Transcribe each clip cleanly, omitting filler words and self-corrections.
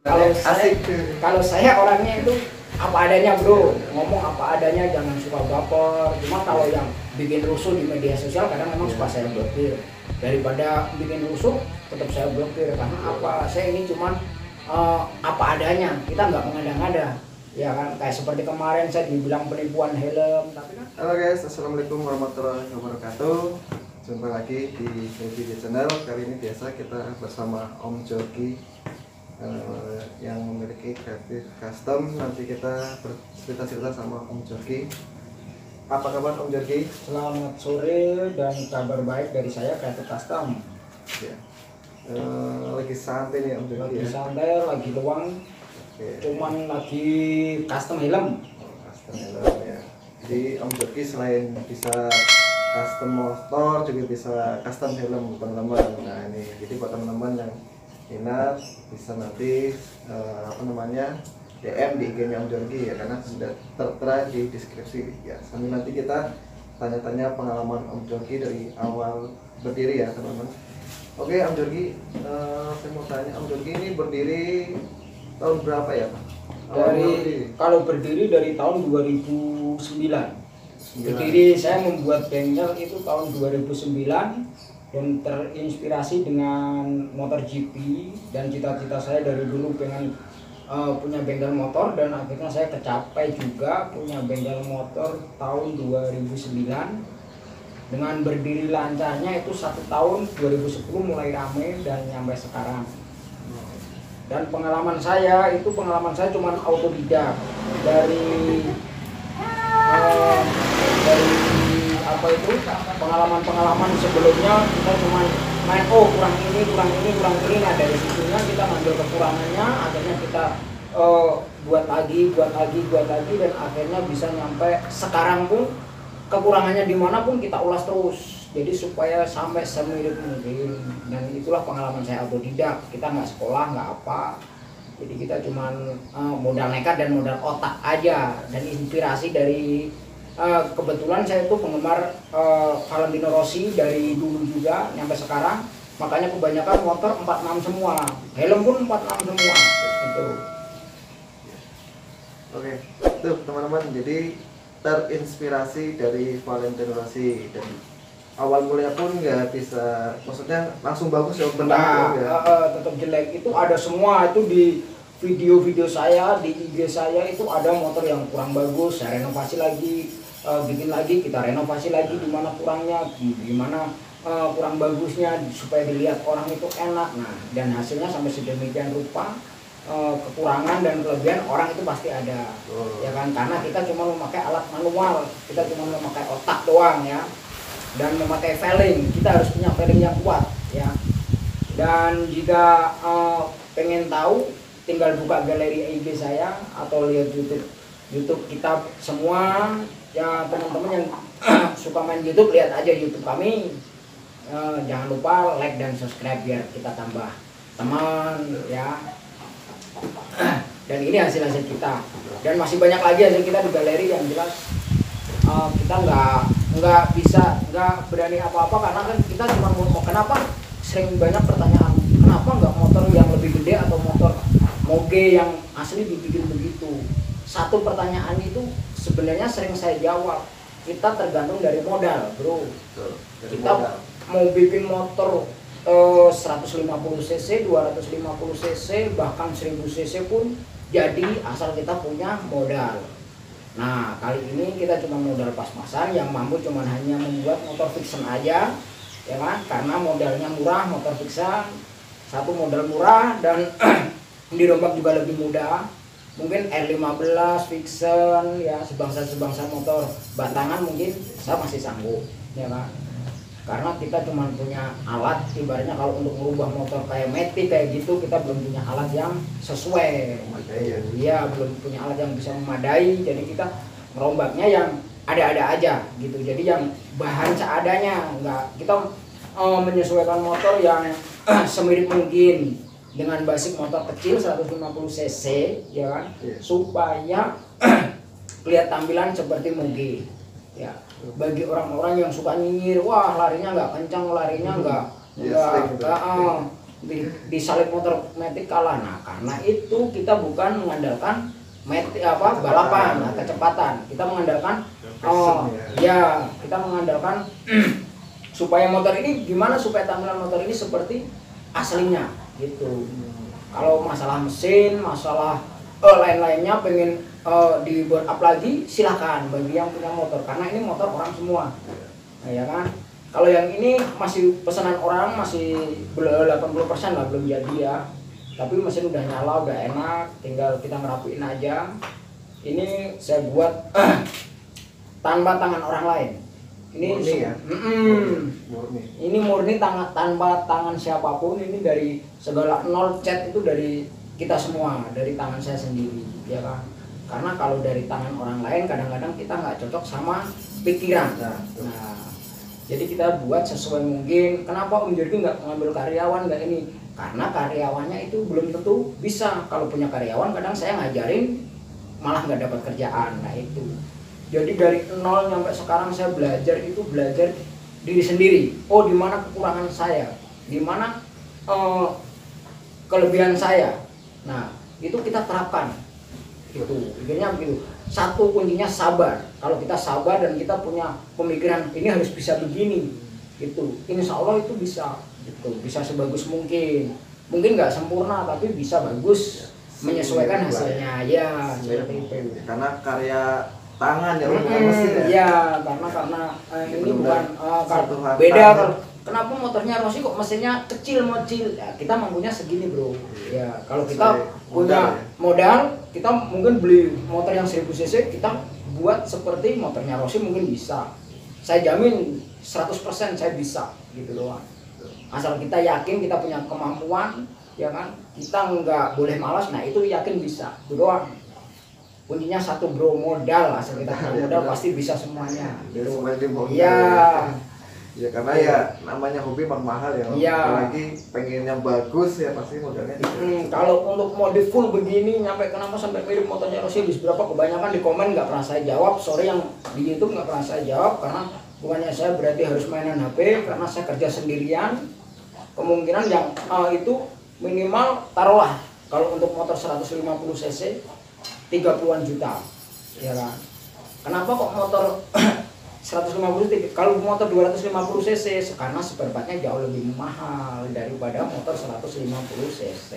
Kalau asik. saya orangnya itu apa adanya bro, ngomong apa adanya, jangan suka baper. Cuma kalau yang bikin rusuh di media sosial kadang memang suka saya blokir. Daripada bikin rusuh tetap saya blokir, karena apa, saya ini cuman apa adanya, kita nggak mengada-ngada ya kan. Kayak seperti kemarin saya dibilang penipuan helm, tapi kan. Halo guys, assalamualaikum warahmatullahi wabarakatuh. Jumpa lagi di Video Channel. Kali ini biasa kita bersama Om Jogi yang memiliki kreatif custom. Nanti kita bercerita-cerita sama Om Jogi. Apa kabar Om Jogi? Selamat sore dan kabar baik dari saya, kreatif custom Ya. Lagi santai nih Om Jogi. lagi Ya? santai, lagi luang. Cuman lagi custom helm. Custom helm ya. Jadi Om Jogi selain bisa custom motor juga bisa custom helm teman-teman. Nah ini jadi buat teman-teman yang minat bisa nanti DM di IG-nya Om Jogi ya, karena sudah tertera di deskripsi ya. Sambil nanti kita tanya-tanya pengalaman Om Jogi dari awal berdiri ya teman-teman. Oke Om Jogi, saya mau tanya Om Jogi ini berdiri tahun berapa ya Pak? Kalau berdiri dari tahun 2009. Berdiri saya membuat bengkel itu tahun 2009 dan terinspirasi dengan motor GP, dan cita-cita saya dari dulu pengen punya bengkel motor, dan akhirnya saya kecapai juga punya bengkel motor tahun 2009 dengan berdiri lancarnya itu 1 tahun 2010 mulai rame dan sampai sekarang. Dan pengalaman saya cuma autodidak dari pengalaman sebelumnya kita cuma main kurang ini. Nah dari situnya kita ngambil kekurangannya, akhirnya kita buat lagi dan akhirnya bisa nyampe sekarang pun kekurangannya dimanapun kita ulas terus, jadi supaya sampai semirip mungkin. Dan itulah pengalaman saya autodidak, kita nggak sekolah nggak apa, jadi kita cuma modal nekat dan modal otak aja, dan inspirasi dari kebetulan saya itu penggemar Valentino Rossi dari dulu juga sampai sekarang, makanya kebanyakan motor 46 semua, helm pun 46 semua gitu. Oke, tuh teman-teman, jadi terinspirasi dari Valentino Rossi, dan awal mulanya pun nggak bisa, maksudnya langsung bagus ya benar ya. Tetap jelek, itu ada semua, itu di video-video saya, di IG saya itu ada motor yang kurang bagus, saya renovasi lagi, bikin lagi, kita renovasi lagi di mana kurangnya, gimana kurang bagusnya supaya dilihat orang itu enak. Nah, dan hasilnya sampai sedemikian rupa, kekurangan dan kelebihan orang itu pasti ada, ya kan, karena kita cuma memakai alat manual, kita cuma memakai otak doang ya, dan memakai failing, kita harus punya failing yang kuat ya. Dan jika pengen tahu, tinggal buka galeri IG saya atau lihat YouTube kita semua ya teman-teman yang suka main YouTube, lihat aja YouTube kami. Jangan lupa like dan subscribe biar kita tambah teman ya. Dan ini hasil-hasil kita, dan masih banyak lagi hasil kita di galeri yang jelas. Kita nggak berani apa-apa karena kan kita cuma mau, kenapa sering banyak pertanyaan, kenapa nggak motor yang lebih gede atau motor moge yang asli dibikin begitu. Satu pertanyaan itu sebenarnya sering saya jawab, kita tergantung dari modal bro. Kita mau bikin motor 150 cc, 250 cc, bahkan 1000 cc pun jadi, asal kita punya modal. Nah kali ini kita cuma modal pas-pasan, yang mampu cuma hanya membuat motor fiction aja ya kan, karena modalnya murah, motor fiction satu modal murah, dan dirombak juga lebih mudah. Mungkin R15 fiction ya, sebangsa motor batangan mungkin saya masih sanggup ya kan, karena kita cuma punya alat, ibaratnya kalau untuk merubah motor kayak Matic kayak gitu kita belum punya alat yang sesuai ya, belum punya alat yang bisa memadai, jadi kita merombaknya yang ada-ada aja gitu, jadi yang bahan seadanya, nggak kita menyesuaikan motor yang semirip mungkin dengan basic motor kecil 150 cc ya kan, supaya lihat tampilan seperti moge ya. Bagi orang-orang yang suka nyinyir, wah larinya nggak kencang, larinya nggak disalip motor metik kalah. Nah karena itu kita bukan mengandalkan balapan, kecepatan. Kita mengandalkan kita mengandalkan supaya motor ini gimana, supaya tampilan motor ini seperti aslinya gitu. Kalau masalah mesin, masalah lain-lainnya pengen di build up lagi, silahkan bagi yang punya motor, karena ini motor orang semua. Nah, ya kan? Kalau yang ini masih pesanan orang, masih 80% lah belum jadi ya. Tapi mesin udah nyala, udah enak, tinggal kita ngerapiin aja. Ini saya buat tanpa tangan orang lain. Ini murni ya? Murni. Ini murni tanpa tangan siapapun. Ini dari segala nol cat itu dari kita semua, dari tangan saya sendiri, ya kan? Karena kalau dari tangan orang lain kadang-kadang kita nggak cocok sama pikiran. Nah, jadi kita buat sesuai mungkin. Kenapa Om Jorgi nggak mengambil karyawan nggak ini? Karena karyawannya itu belum tentu bisa. Kalau punya karyawan kadang saya ngajarin malah nggak dapat kerjaan. Nah itu. Jadi dari nol sampai sekarang saya belajar diri sendiri. Oh, di mana kekurangan saya, di mana kelebihan saya. Nah itu kita terapkan. Itu intinya begitu. Satu kuncinya sabar. Kalau kita sabar dan kita punya pemikiran ini harus bisa begini, itu insya Allah itu bisa, gitu. Bisa sebagus mungkin nggak sempurna tapi bisa bagus, menyesuaikan hasilnya ya seperti itu. Karena karya tangan ya, bukan mesin ya. Ya karena ini bukan beda. Kenapa motornya Rossi kok mesinnya kecil? Ya, kita mampunya segini bro. Ya kalau kita punya modal, kita mungkin beli motor yang 1000 cc, kita buat seperti motornya Rossi mungkin bisa. Saya jamin 100% saya bisa gitu doang. Asal kita yakin kita punya kemampuan, ya kan? Kita nggak boleh malas. Nah itu yakin bisa, itu doang. Kuncinya satu bro, modal. Asal kita punya modal pasti bisa semuanya. Gitu. Iya. Ya karena ya namanya hobi memang mahal ya. Apalagi pengen yang bagus ya pasti modalnya. Kalau untuk modif full begini nyampe kenapa sampai mirip motornya Rossi bis berapa, kebanyakan di komen nggak pernah saya jawab. Sorry yang di YouTube nggak pernah saya jawab karena bukannya saya berarti harus mainan HP, karena saya kerja sendirian. Kemungkinan yang itu minimal taruhlah kalau untuk motor 150 cc 30-an juta, ya kan? Kenapa kok motor 150 kalau motor 250 cc karena spare partnya jauh lebih mahal daripada motor 150 cc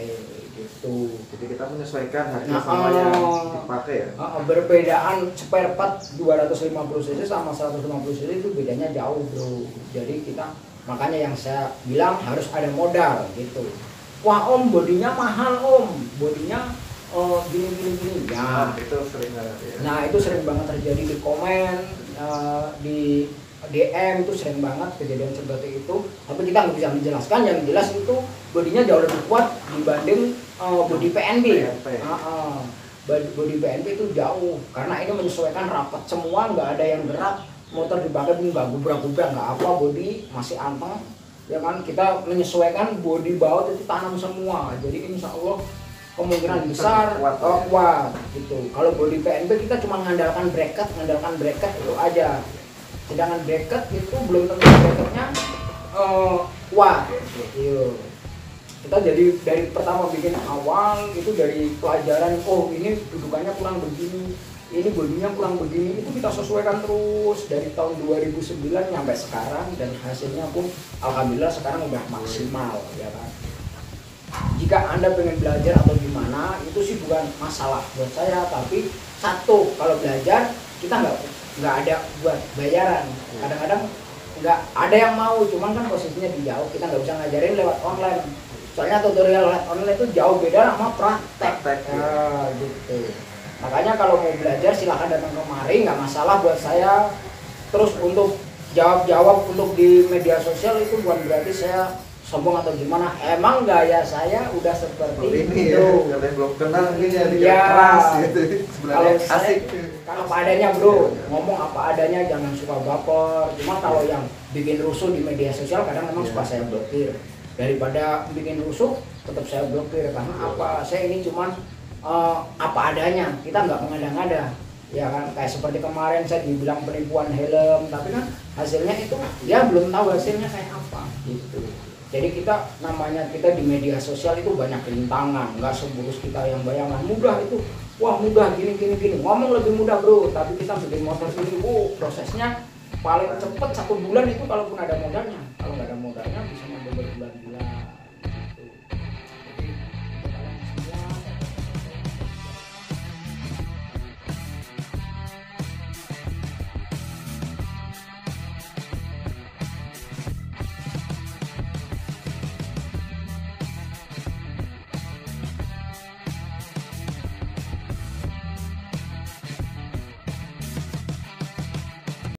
gitu. Jadi kita menyesuaikan harga sama yang dipakai ya. Berbedaan spare part 250 cc sama 150 cc itu bedanya jauh bro. Jadi kita makanya yang saya bilang harus ada modal gitu. Wah Om bodinya mahal Om, bodinya gini. Ya itu sering banget ya. Nah itu sering banget terjadi di komen, di DM itu sering banget kejadian seperti itu. Tapi kita nggak bisa menjelaskan, yang jelas itu bodinya jauh lebih kuat dibanding bodi PNB. Bodi PNB itu jauh karena ini menyesuaikan rapat semua, nggak ada yang gerak. Motor dipakai pun nggak gubrak-gubrak, nggak apa, bodi masih anteng, ya kan? Kita menyesuaikan bodi baut itu tanam semua, jadi insya Allah kemungkinan besar kuat gitu. Kalau bodi PNB kita cuma mengandalkan bracket itu aja. Sedangkan bracket itu belum tentu bracketnya kuat. Gitu. Kita jadi dari pertama bikin awal itu dari pelajaran, oh ini dudukannya kurang begini, ini bodinya kurang begini, itu kita sesuaikan terus dari tahun 2009 sampai sekarang, dan hasilnya pun alhamdulillah sekarang udah maksimal, ya kan. Jika Anda pengen belajar atau gimana, itu sih bukan masalah buat saya, tapi satu, kalau belajar kita nggak ada buat bayaran. Kadang-kadang nggak ada yang mau, cuman kan posisinya di jauh, kita nggak bisa ngajarin lewat online. Soalnya tutorial lewat online itu jauh beda sama praktek. Gitu. Makanya kalau mau belajar silahkan datang kemari, nggak masalah buat saya. Terus untuk jawab untuk di media sosial itu bukan berarti saya sombong atau gimana, emang gaya saya udah seperti ini itu. Ya, belum kenal ini ya, keras gitu. Sebenarnya asik. Kalau apa adanya bro, ngomong apa adanya, jangan suka baper. Cuma kalau yang bikin rusuh di media sosial kadang memang suka saya blokir. Daripada bikin rusuh, tetap saya blokir. Karena apa? Saya ini cuman apa adanya, kita nggak mengada-ngada. Ya kan, kayak seperti kemarin saya dibilang penipuan helm, tapi kan hasilnya itu dia belum tahu hasilnya kayak apa gitu. Jadi kita namanya kita di media sosial itu banyak rintangan, nggak seburus kita yang bayangan. Mudah itu, wah mudah gini, ngomong lebih mudah bro, tapi kita bikin motor ini, prosesnya paling cepet 1 bulan itu kalaupun ada modalnya.